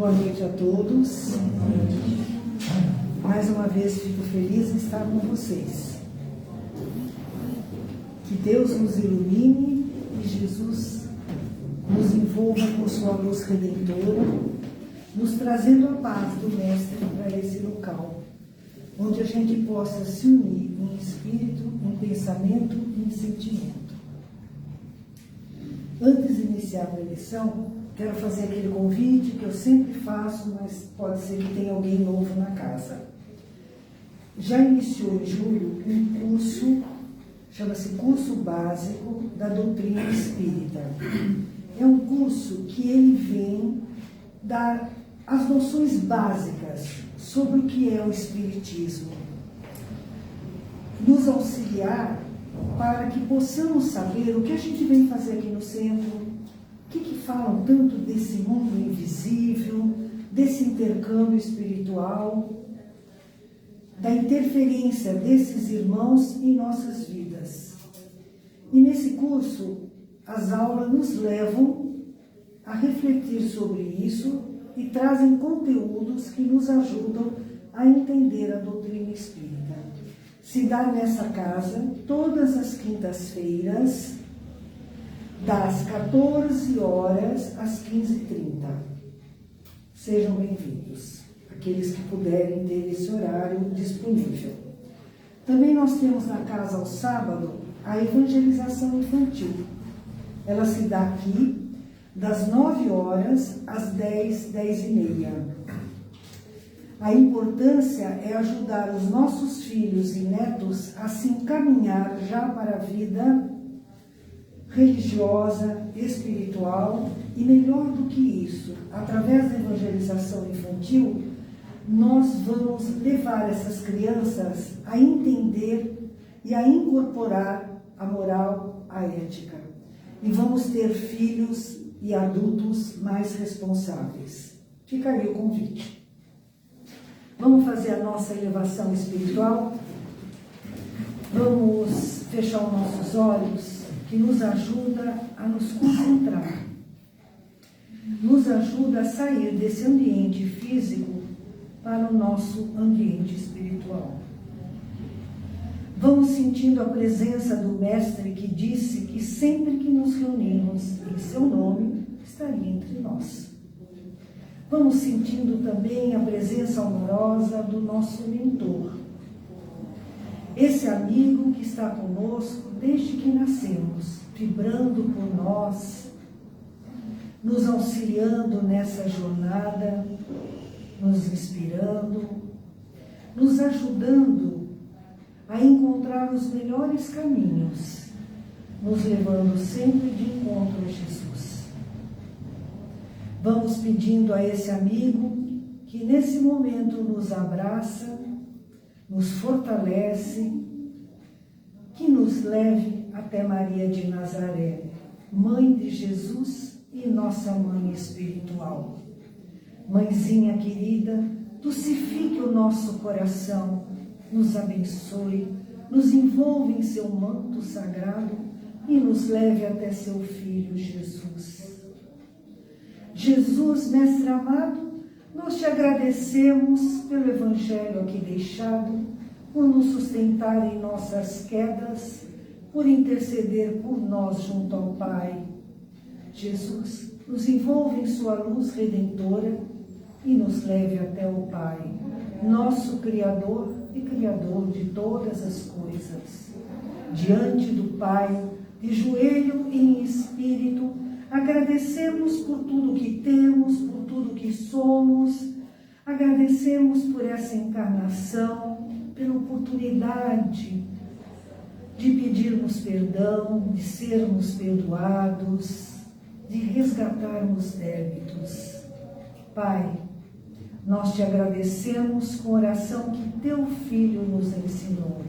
Boa noite a todos. Mais uma vez fico feliz em estar com vocês. Que Deus nos ilumine e Jesus nos envolva com sua luz redentora, nos trazendo a paz do Mestre para esse local, onde a gente possa se unir em espírito, em pensamento e em sentimento. Antes de iniciar a preleção, quero fazer aquele convite que eu sempre faço, mas pode ser que tenha alguém novo na casa. Já iniciou em julho um curso, chama-se Curso Básico da Doutrina Espírita. É um curso que ele vem dar as noções básicas sobre o que é o Espiritismo, nos auxiliar para que possamos saber o que a gente vem fazer aqui no centro, o que falam tanto desse mundo invisível, desse intercâmbio espiritual, da interferência desses irmãos em nossas vidas. E nesse curso, as aulas nos levam a refletir sobre isso e trazem conteúdos que nos ajudam a entender a doutrina espírita. Se dá nessa casa todas as quintas-feiras, das 14 horas às 15h30. Sejam bem-vindos, aqueles que puderem ter esse horário disponível. Também nós temos na casa ao sábado a evangelização infantil. Ela se dá aqui das 9 horas às 10h30. A importância é ajudar os nossos filhos e netos a se encaminhar já para a vida religiosa, espiritual e, melhor do que isso, através da evangelização infantil, nós vamos levar essas crianças a entender e a incorporar a moral, a ética. E vamos ter filhos e adultos mais responsáveis. Fica aí o convite. Vamos fazer a nossa elevação espiritual? Vamos fechar os nossos olhos, que nos ajuda a nos concentrar, nos ajuda a sair desse ambiente físico para o nosso ambiente espiritual. Vamos sentindo a presença do Mestre que disse que sempre que nos reunimos em seu nome, estaria entre nós. Vamos sentindo também a presença amorosa do nosso mentor, esse amigo que está conosco desde que nascemos, vibrando por nós, nos auxiliando nessa jornada, nos inspirando, nos ajudando a encontrar os melhores caminhos, nos levando sempre de encontro a Jesus. Vamos pedindo a esse amigo que nesse momento nos abraça, nos fortalece, que nos leve até Maria de Nazaré, Mãe de Jesus e nossa Mãe espiritual. Mãezinha querida, dulcifique o nosso coração, nos abençoe, nos envolva em seu manto sagrado e nos leve até seu Filho Jesus. Jesus, Mestre amado, nós te agradecemos pelo Evangelho aqui deixado, por nos sustentar em nossas quedas, por interceder por nós junto ao Pai. Jesus, nos envolve em sua luz redentora e nos leve até o Pai, nosso Criador e Criador de todas as coisas. Diante do Pai, de joelho e em espírito, agradecemos por tudo que temos, por tudo que somos, agradecemos por essa encarnação, pela oportunidade de pedirmos perdão, de sermos perdoados, de resgatarmos débitos. Pai, nós te agradecemos com a oração que teu Filho nos ensinou.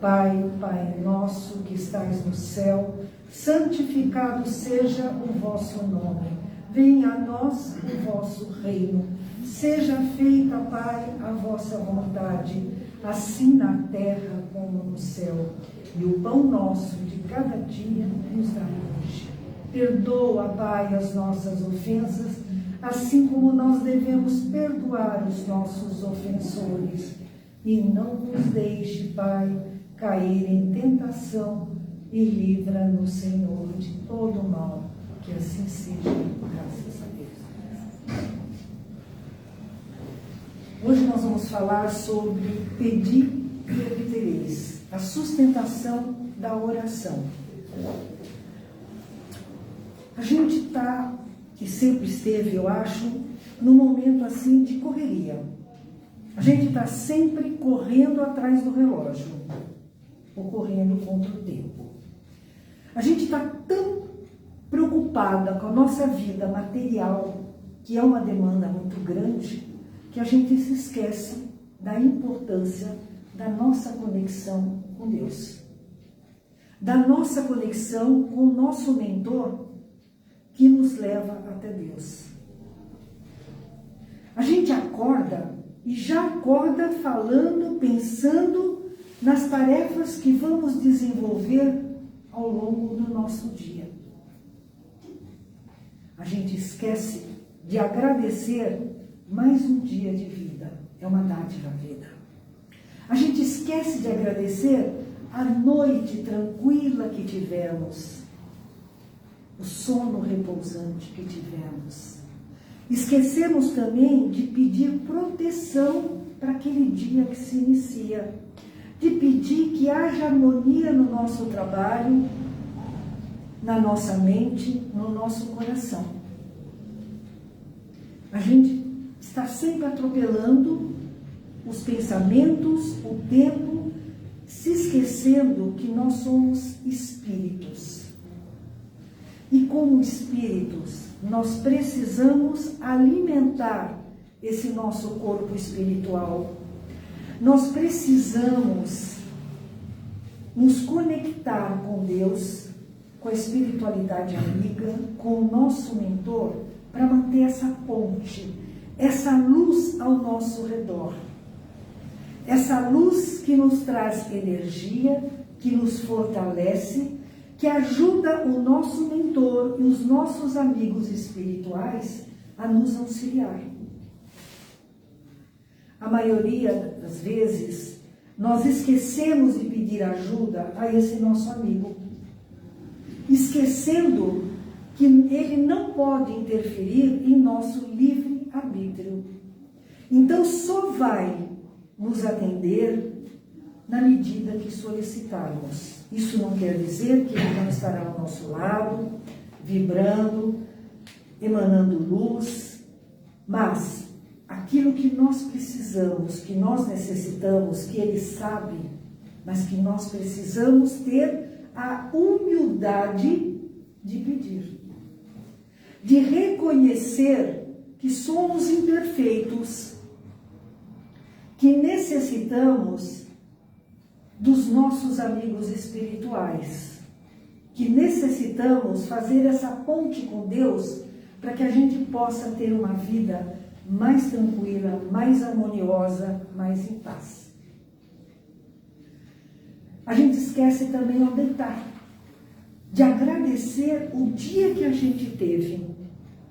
Pai, Pai nosso que estais no céu, santificado seja o vosso nome. Venha a nós o vosso reino. Seja feita, Pai, a vossa vontade, assim na terra como no céu. E o pão nosso de cada dia nos dá hoje. Perdoa, Pai, as nossas ofensas, assim como nós devemos perdoar os nossos ofensores. E não nos deixe, Pai, cair em tentação, e livra-nos, Senhor, de todo mal. Que assim seja, graças a Deus. Hoje nós vamos falar sobre pedir e obtereis, a sustentação da oração. A gente está, e sempre esteve, eu acho, num momento assim de correria. A gente está sempre correndo atrás do relógio, ou correndo contra o tempo. A gente está tão preocupada com a nossa vida material, que é uma demanda muito grande, que a gente se esquece da importância da nossa conexão com Deus. Da nossa conexão com o nosso mentor, que nos leva até Deus. A gente acorda e já acorda falando, pensando nas tarefas que vamos desenvolver ao longo do nosso dia. A gente esquece de agradecer mais um dia de vida. É uma dádiva a vida. A gente esquece de agradecer a noite tranquila que tivemos, o sono repousante que tivemos. Esquecemos também de pedir proteção para aquele dia que se inicia, de pedir que haja harmonia no nosso trabalho, na nossa mente, no nosso coração. A gente está sempre atropelando os pensamentos, o tempo, se esquecendo que nós somos espíritos. E como espíritos, nós precisamos alimentar esse nosso corpo espiritual. Nós precisamos nos conectar com Deus, com a espiritualidade amiga, com o nosso mentor, para manter essa ponte, essa luz ao nosso redor. Essa luz que nos traz energia, que nos fortalece, que ajuda o nosso mentor e os nossos amigos espirituais a nos auxiliar. A maioria das vezes, nós esquecemos de pedir ajuda a esse nosso amigo, esquecendo que ele não pode interferir em nosso livre-arbítrio. Então, só vai nos atender na medida que solicitarmos. Isso não quer dizer que ele não estará ao nosso lado, vibrando, emanando luz, mas aquilo que nós precisamos, que nós necessitamos, que ele sabe, mas que nós precisamos ter a humildade de pedir, de reconhecer que somos imperfeitos, que necessitamos dos nossos amigos espirituais, que necessitamos fazer essa ponte com Deus para que a gente possa ter uma vida mais tranquila, mais harmoniosa, mais em paz. A gente esquece também ao deitar, de agradecer o dia que a gente teve,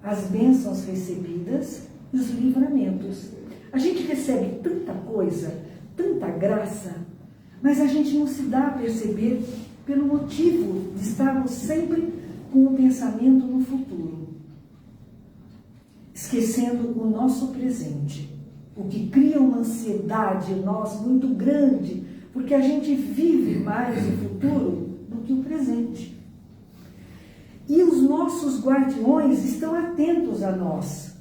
as bênçãos recebidas e os livramentos. A gente recebe tanta coisa, tanta graça, mas a gente não se dá a perceber pelo motivo de estarmos sempre com o pensamento no futuro, esquecendo o nosso presente, o que cria uma ansiedade em nós muito grande, porque a gente vive mais o futuro do que o presente. E os nossos guardiões estão atentos a nós,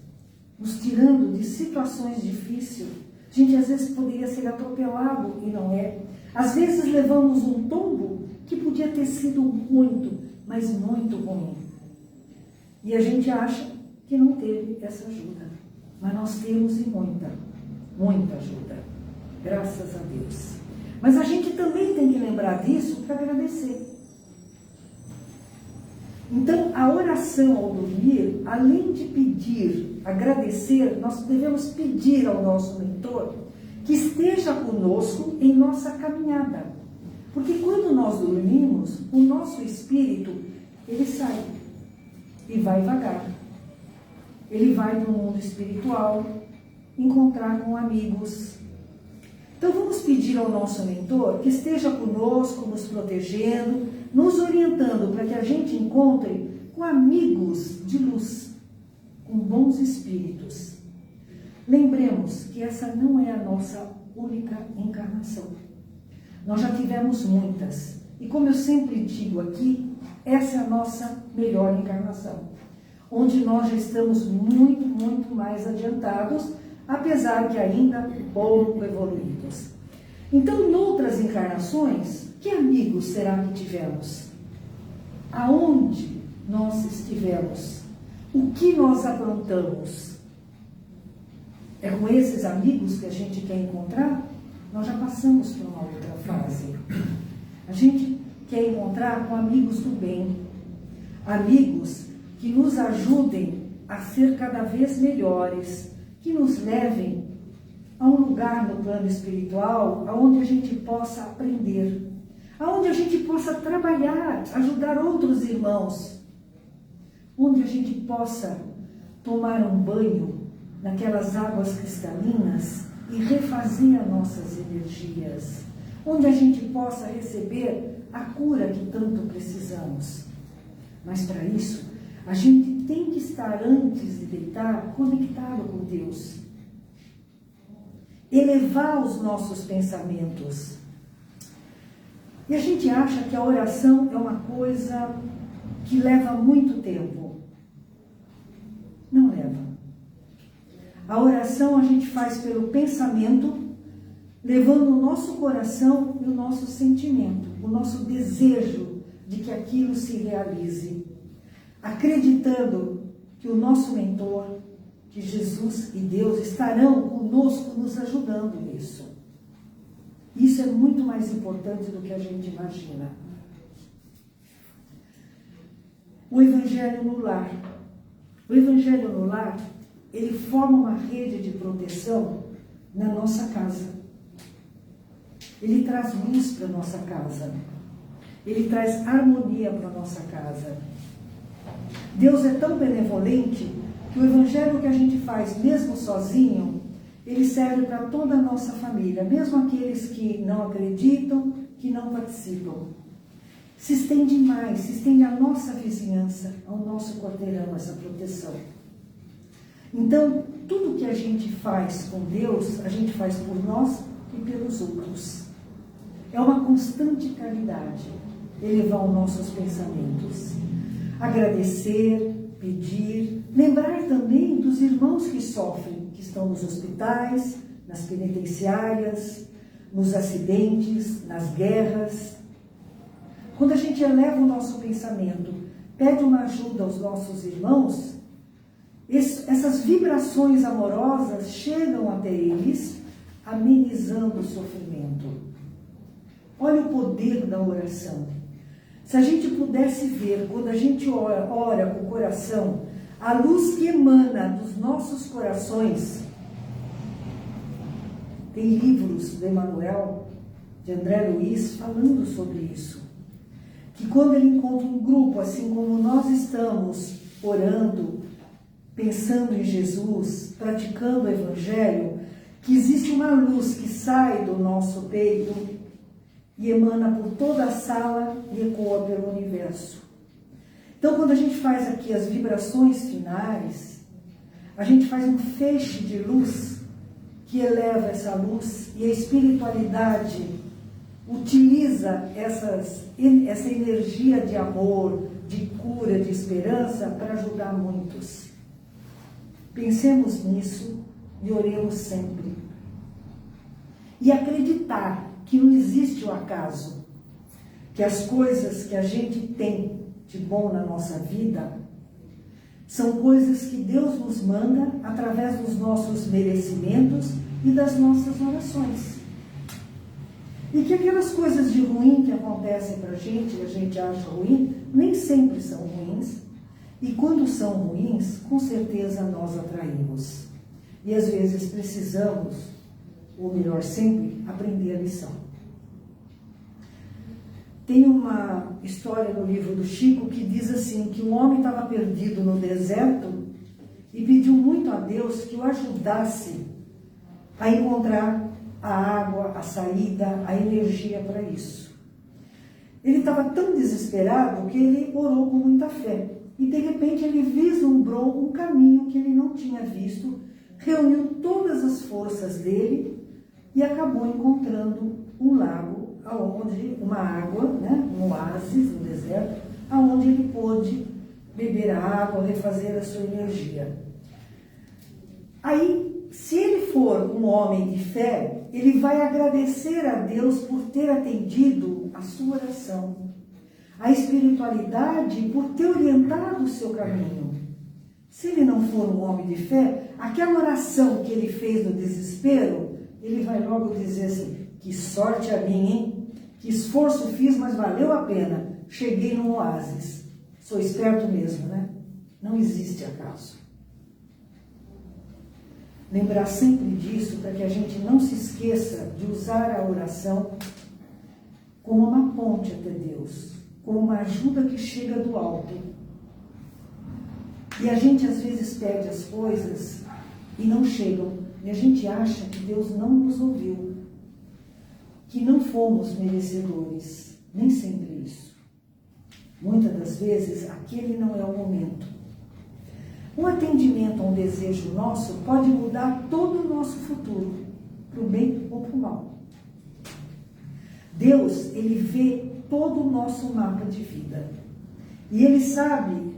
nos tirando de situações difíceis. A gente às vezes poderia ser atropelado e não é. Às vezes levamos um tombo que podia ter sido muito, mas muito ruim. E a gente acha que não teve essa ajuda. Mas nós temos e muita ajuda. Graças a Deus. Mas a gente também tem que lembrar disso para agradecer. Então, a oração ao dormir, além de pedir, agradecer, nós devemos pedir ao nosso mentor que esteja conosco em nossa caminhada. Porque quando nós dormimos, o nosso espírito, ele sai e vai vagar. ele vai para o mundo espiritual encontrar com amigos. Então vamos pedir ao nosso mentor que esteja conosco, nos protegendo, nos orientando para que a gente encontre com amigos de luz, com bons espíritos. Lembremos que essa não é a nossa única encarnação. Nós já tivemos muitas. E como eu sempre digo aqui, essa é a nossa melhor encarnação, onde nós já estamos muito, muito mais adiantados, apesar que ainda pouco evoluídos. Então, em outras encarnações, que amigos será que tivemos? Aonde nós estivemos? O que nós aprontamos? É com esses amigos que a gente quer encontrar? Nós já passamos por uma outra fase. A gente quer encontrar com amigos do bem, amigos que nos ajudem a ser cada vez melhores, que nos levem a um lugar no plano espiritual onde a gente possa aprender, onde a gente possa trabalhar, ajudar outros irmãos, onde a gente possa tomar um banho naquelas águas cristalinas e refazer as nossas energias, onde a gente possa receber a cura que tanto precisamos. Mas para isso, a gente tem que estar, antes de deitar, conectado com Deus. Elevar os nossos pensamentos. E a gente acha que a oração é uma coisa que leva muito tempo. Não leva. A oração a gente faz pelo pensamento, levando o nosso coração e o nosso sentimento, o nosso desejo de que aquilo se realize, acreditando que o nosso mentor, que Jesus e Deus estarão conosco nos ajudando nisso. Isso é muito mais importante do que a gente imagina. O Evangelho no lar. O Evangelho no lar, ele forma uma rede de proteção na nossa casa. Ele traz luz para a nossa casa. Ele traz harmonia para a nossa casa. Deus é tão benevolente que o Evangelho que a gente faz, mesmo sozinho, ele serve para toda a nossa família, mesmo aqueles que não acreditam, que não participam. Se estende mais, se estende à nossa vizinhança, ao nosso quarteirão, essa proteção. Então, tudo que a gente faz com Deus, a gente faz por nós e pelos outros. É uma constante caridade, elevar os nossos pensamentos. Agradecer, pedir, lembrar também dos irmãos que sofrem, que estão nos hospitais, nas penitenciárias, nos acidentes, nas guerras. Quando a gente eleva o nosso pensamento, pede uma ajuda aos nossos irmãos, essas vibrações amorosas chegam até eles, amenizando o sofrimento. Olha o poder da oração. Se a gente pudesse ver, quando a gente ora com o coração, a luz que emana dos nossos corações. Tem livros do Emmanuel, de André Luiz, falando sobre isso. Que quando ele encontra um grupo, assim como nós estamos orando, pensando em Jesus, praticando o Evangelho, que existe uma luz que sai do nosso peito e emana por toda a sala e ecoa pelo universo. Então, quando a gente faz aqui as vibrações finais, a gente faz um feixe de luz que eleva essa luz, e a espiritualidade utiliza essa energia de amor, de cura, de esperança para ajudar muitos. Pensemos nisso e oremos sempre. E acreditar que não existe o acaso, que as coisas que a gente tem de bom na nossa vida são coisas que Deus nos manda através dos nossos merecimentos e das nossas orações. E que aquelas coisas de ruim que acontecem para a gente acha ruim, nem sempre são ruins. E quando são ruins, com certeza nós atraímos. E às vezes precisamos, ou melhor, sempre, aprender a lição. Tem uma história no livro do Chico que diz assim, que um homem estava perdido no deserto e pediu muito a Deus que o ajudasse a encontrar a água, a saída, a energia para isso. Ele estava tão desesperado que ele orou com muita fé. E de repente ele vislumbrou um caminho que ele não tinha visto, reuniu todas as forças dele e acabou encontrando um lago, uma água, né, um oásis no deserto, aonde ele pôde beber a água, refazer a sua energia. Aí, se ele for um homem de fé, ele vai agradecer a Deus por ter atendido a sua oração, a espiritualidade por ter orientado o seu caminho. Se ele não for um homem de fé, aquela oração que ele fez no desespero, ele vai logo dizer assim: que sorte a mim, hein? Que esforço fiz, mas valeu a pena. Cheguei no oásis. Sou esperto mesmo, né? Não existe acaso. Lembrar sempre disso para que a gente não se esqueça de usar a oração como uma ponte até Deus, como uma ajuda que chega do alto. E a gente às vezes pede as coisas e não chegam. E a gente acha que Deus não nos ouviu, que não fomos merecedores. Nem sempre isso. Muitas das vezes, aquele não é o momento. Um atendimento a um desejo nosso pode mudar todo o nosso futuro, para o bem ou para o mal. Deus, ele vê todo o nosso mapa de vida. E ele sabe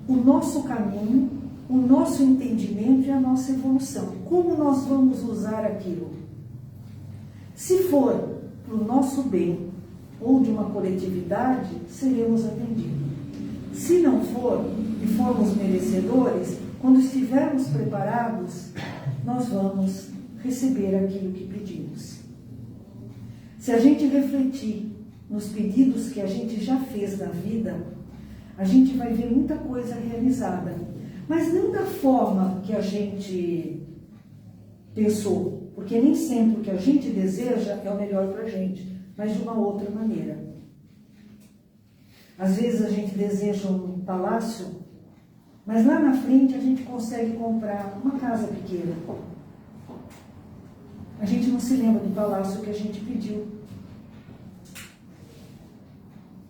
o nosso caminho, o nosso entendimento e a nossa evolução. Como nós vamos usar aquilo? Se for para o nosso bem ou de uma coletividade, seremos atendidos. Se não for e formos merecedores, quando estivermos preparados, nós vamos receber aquilo que pedimos. Se a gente refletir nos pedidos que a gente já fez na vida, a gente vai ver muita coisa realizada, mas não da forma que a gente pensou, porque nem sempre o que a gente deseja é o melhor para a gente, mas de uma outra maneira. Às vezes a gente deseja um palácio, mas lá na frente a gente consegue comprar uma casa pequena. A gente não se lembra do palácio que a gente pediu.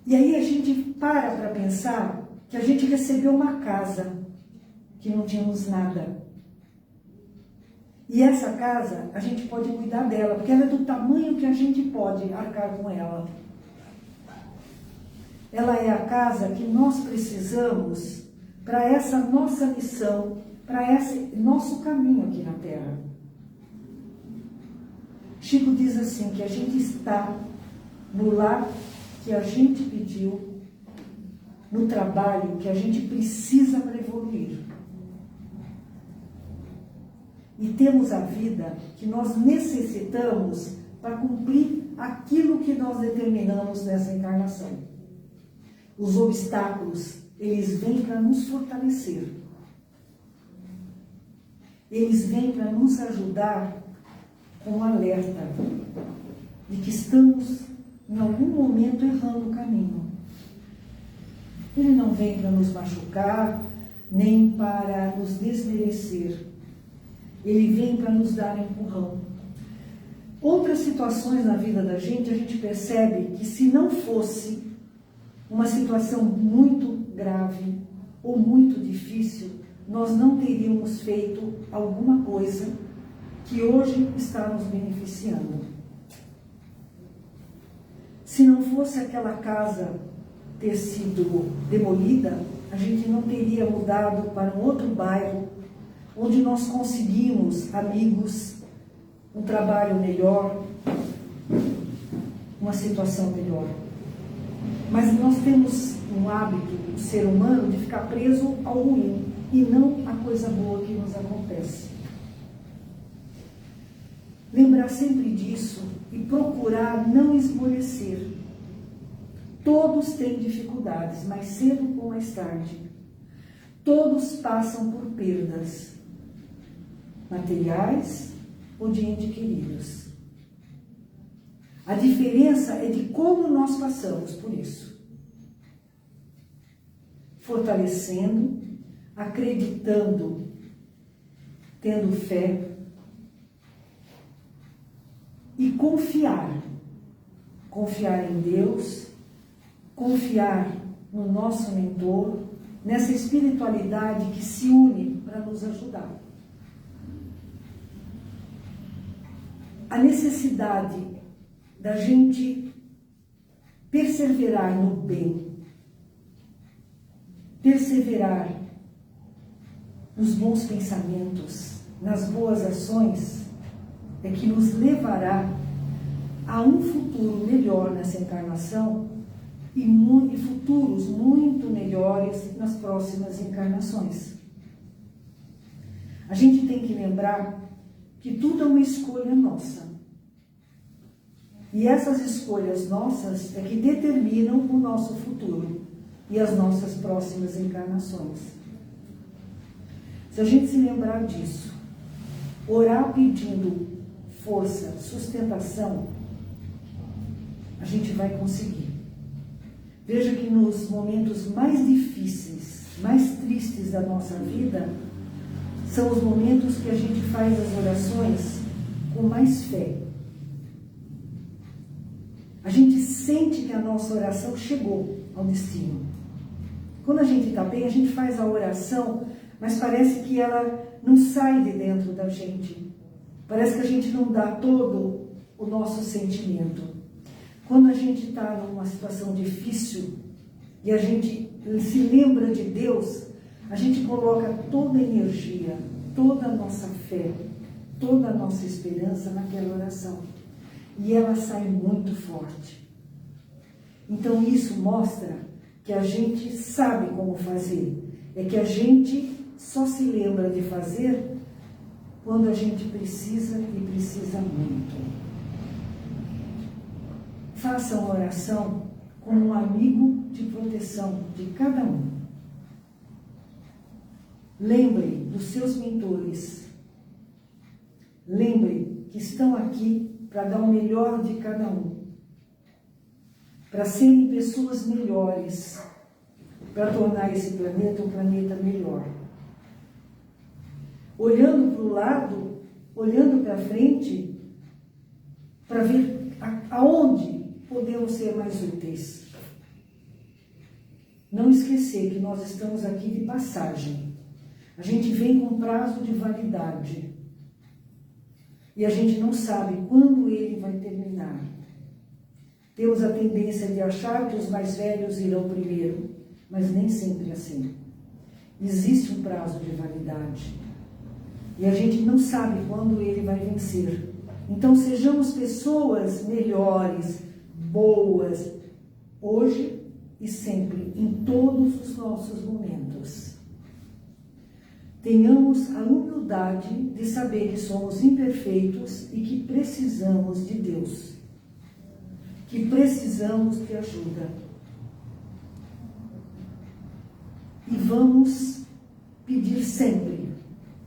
E aí a gente para pensar que a gente recebeu uma casa, que não tínhamos nada. E essa casa, a gente pode cuidar dela, porque ela é do tamanho que a gente pode arcar com ela. Ela é a casa que nós precisamos para essa nossa missão, para esse nosso caminho aqui na Terra. Chico diz assim, que a gente está no lar que a gente pediu, no trabalho que a gente precisa para evoluir. E temos a vida que nós necessitamos para cumprir aquilo que nós determinamos nessa encarnação. Os obstáculos, eles vêm para nos fortalecer. Eles vêm para nos ajudar com um alerta de que estamos, em algum momento, errando o caminho. Ele não vem para nos machucar, nem para nos desmerecer. Ele vem para nos dar empurrão. Outras situações na vida da gente, a gente percebe que se não fosse uma situação muito grave ou muito difícil, nós não teríamos feito alguma coisa que hoje está nos beneficiando. Se não fosse aquela casa ter sido demolida, a gente não teria mudado para um outro bairro, onde nós conseguimos amigos, um trabalho melhor, uma situação melhor. Mas nós temos um hábito, o ser humano, de ficar preso ao ruim e não à coisa boa que nos acontece. Lembrar sempre disso e procurar não esmorecer. Todos têm dificuldades, mais cedo ou mais tarde. Todos passam por perdas, materiais ou de entes queridos. A diferença é de como nós passamos por isso. Fortalecendo, acreditando, tendo fé e confiar em Deus, confiar no nosso mentor, nessa espiritualidade que se une para nos ajudar. A necessidade da gente perseverar no bem, perseverar nos bons pensamentos, nas boas ações, é que nos levará a um futuro melhor nessa encarnação e futuros muito melhores nas próximas encarnações. A gente tem que lembrar que tudo é uma escolha nossa. E essas escolhas nossas é que determinam o nosso futuro e as nossas próximas encarnações. Se a gente se lembrar disso, orar pedindo força, sustentação, a gente vai conseguir. Veja que nos momentos mais difíceis, mais tristes da nossa vida, são os momentos que a gente faz as orações com mais fé. A gente sente que a nossa oração chegou ao destino. Quando a gente está bem, a gente faz a oração, mas parece que ela não sai de dentro da gente. Parece que a gente não dá todo o nosso sentimento. Quando a gente está numa situação difícil e a gente se lembra de Deus, a gente coloca toda a energia, toda a nossa fé, toda a nossa esperança naquela oração. E ela sai muito forte. Então isso mostra que a gente sabe como fazer. É que a gente só se lembra de fazer quando a gente precisa e precisa muito. Faça uma oração como um amigo de proteção de cada um. Lembre dos seus mentores. Lembre que estão aqui para dar o melhor de cada um. Para serem pessoas melhores. Para tornar esse planeta um planeta melhor. Olhando para o lado, olhando para frente, para ver aonde podemos ser mais úteis. Não esquecer que nós estamos aqui de passagem. A gente vem com prazo de validade. E a gente não sabe quando ele vai terminar. Temos a tendência de achar que os mais velhos irão primeiro, mas nem sempre é assim. Existe um prazo de validade. E a gente não sabe quando ele vai vencer. Então sejamos pessoas melhores, boas, hoje e sempre, em todos os nossos momentos. Tenhamos a humildade de saber que somos imperfeitos e que precisamos de Deus, que precisamos de ajuda. E vamos pedir sempre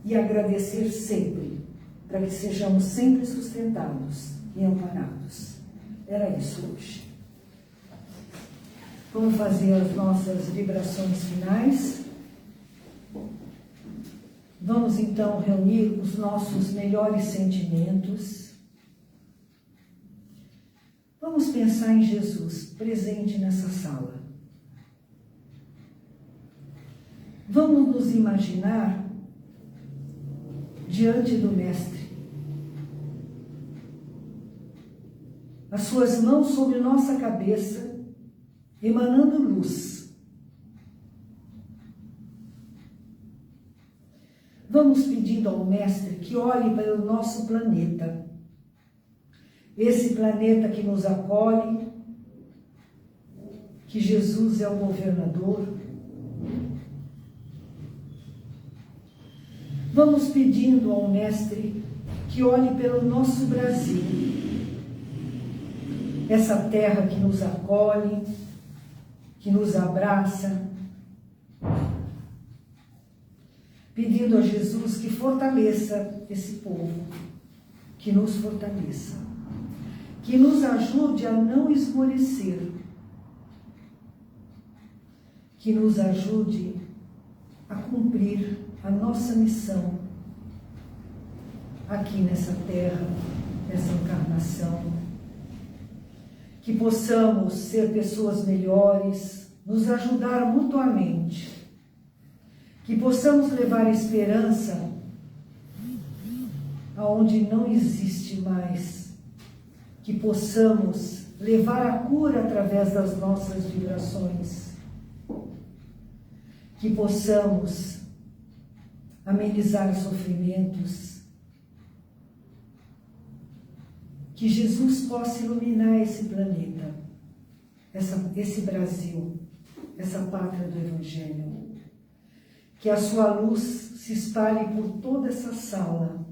e agradecer sempre, para que sejamos sempre sustentados e amparados. Era isso hoje. Vamos fazer as nossas vibrações finais. Vamos então reunir os nossos melhores sentimentos. Vamos pensar em Jesus presente nessa sala. Vamos nos imaginar diante do Mestre. As suas mãos sobre nossa cabeça, emanando luz. Vamos pedindo ao Mestre que olhe para o nosso planeta. Esse planeta que nos acolhe, que Jesus é o governador. Vamos pedindo ao Mestre que olhe pelo nosso Brasil, essa terra que nos acolhe, que nos abraça, pedindo a Jesus que fortaleça esse povo, que nos fortaleça, que nos ajude a não esmorecer, que nos ajude a cumprir a nossa missão aqui nessa terra, nessa encarnação. Que possamos ser pessoas melhores, nos ajudar mutuamente. Que possamos levar esperança aonde não existe mais. Que possamos levar a cura através das nossas vibrações. Que possamos amenizar sofrimentos. Que Jesus possa iluminar esse planeta, esse Brasil, essa pátria do Evangelho. Que a sua luz se espalhe por toda essa sala,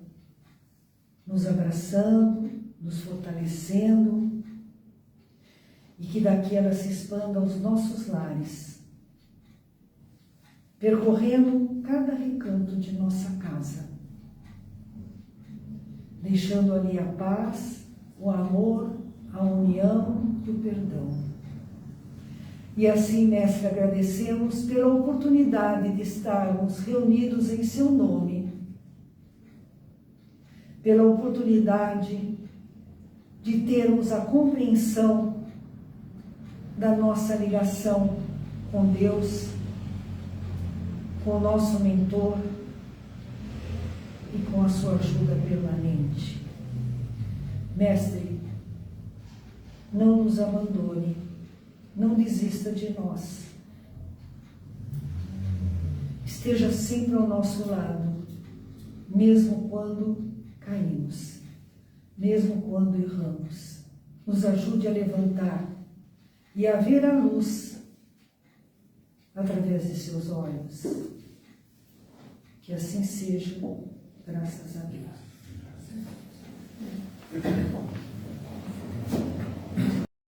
nos abraçando, nos fortalecendo, e que daqui ela se expanda aos nossos lares, percorrendo cada recanto de nossa casa, deixando ali a paz, o amor, a união e o perdão. E assim, Mestre, agradecemos pela oportunidade de estarmos reunidos em seu nome, pela oportunidade de termos a compreensão da nossa ligação com Deus, com o nosso mentor e com a sua ajuda permanente. Mestre, não nos abandone, não desista de nós. Esteja sempre ao nosso lado, mesmo quando caímos, mesmo quando erramos. Nos ajude a levantar e a ver a luz através de seus olhos. Que assim seja, graças a Deus.